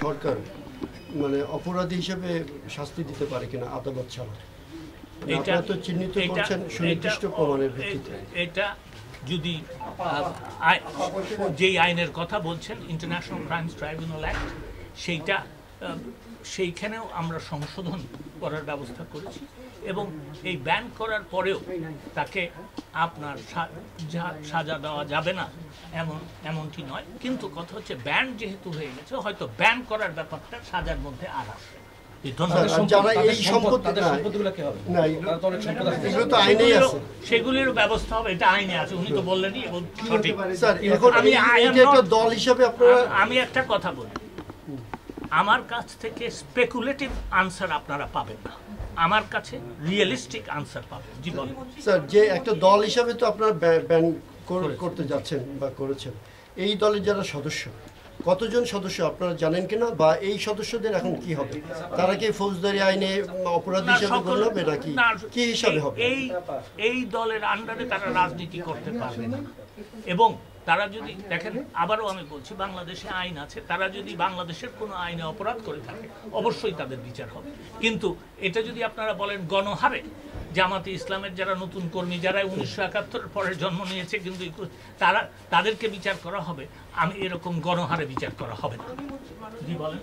সরকার মানে অপরাধী হিসেবে শাস্তি দিতে পারে কিনা আদালত ছাড়া? আপনারা তো চিহ্নিত করছেন সুনির্দিষ্ট প্রমাণের ভিত্তিতে। এটা যদি যেই আইনের কথা বলছেন ইন্টারন্যাশনাল ক্রাইমস ট্রাইব্যুনাল অ্যাক্ট, সেইখানেও আমরা সংশোধন করার ব্যবস্থা করেছি এবং এই ব্যান করার পরেও তাকে আপনার সাজা দেওয়া যাবে না এমনটি নয়, কিন্তু কথা হচ্ছে ব্যান যেহেতু হয়ে গেছে হয়তো ব্যান করার ব্যাপারটা সাজার মধ্যে আর আসে। সেগুলির ব্যবস্থা হবে, এটা আইনে আছে, উনি তো বললেনই এবং সঠিক। আমি একটা কথা বলি, আমার কাছ থেকে স্পেকুলেটিভ আনসার আপনারা পাবেন না, আমার কাছে রিয়েলিস্টিক আনসার পাবেন। জি বলেন স্যার, যে একটা দল হিসাবে তো আপনারা ব্যান করতে যাচ্ছেন বা করেছেন, এই দলের যারা সদস্য কতজন সদস্য আপনারা জানেন কিনা, বা এই সদস্যদের এখন কি হবে? তারা কি ফৌজদারি আইনে অপরাধী হিসাবে গণ্য হবে নাকি কি হিসাবে হবে? এই দলের আন্ডারে তারা রাজনীতি করতে পারবে না এবং তারা যদি দেখেন, আবারও আমি বলছি, বাংলাদেশে আইন আছে, তারা যদি বাংলাদেশের কোনো আইনে অপরাধ করে থাকে অবশ্যই তাদের বিচার হবে। কিন্তু এটা যদি আপনারা বলেন গণহারে জামাতে ইসলামের যারা নতুন কর্মী, যারা 1971 পরে জন্ম নিয়েছে কিন্তু তাদেরকে বিচার করা হবে, আমি এরকম গণহারে বিচার করা হবে না। জি বলেন।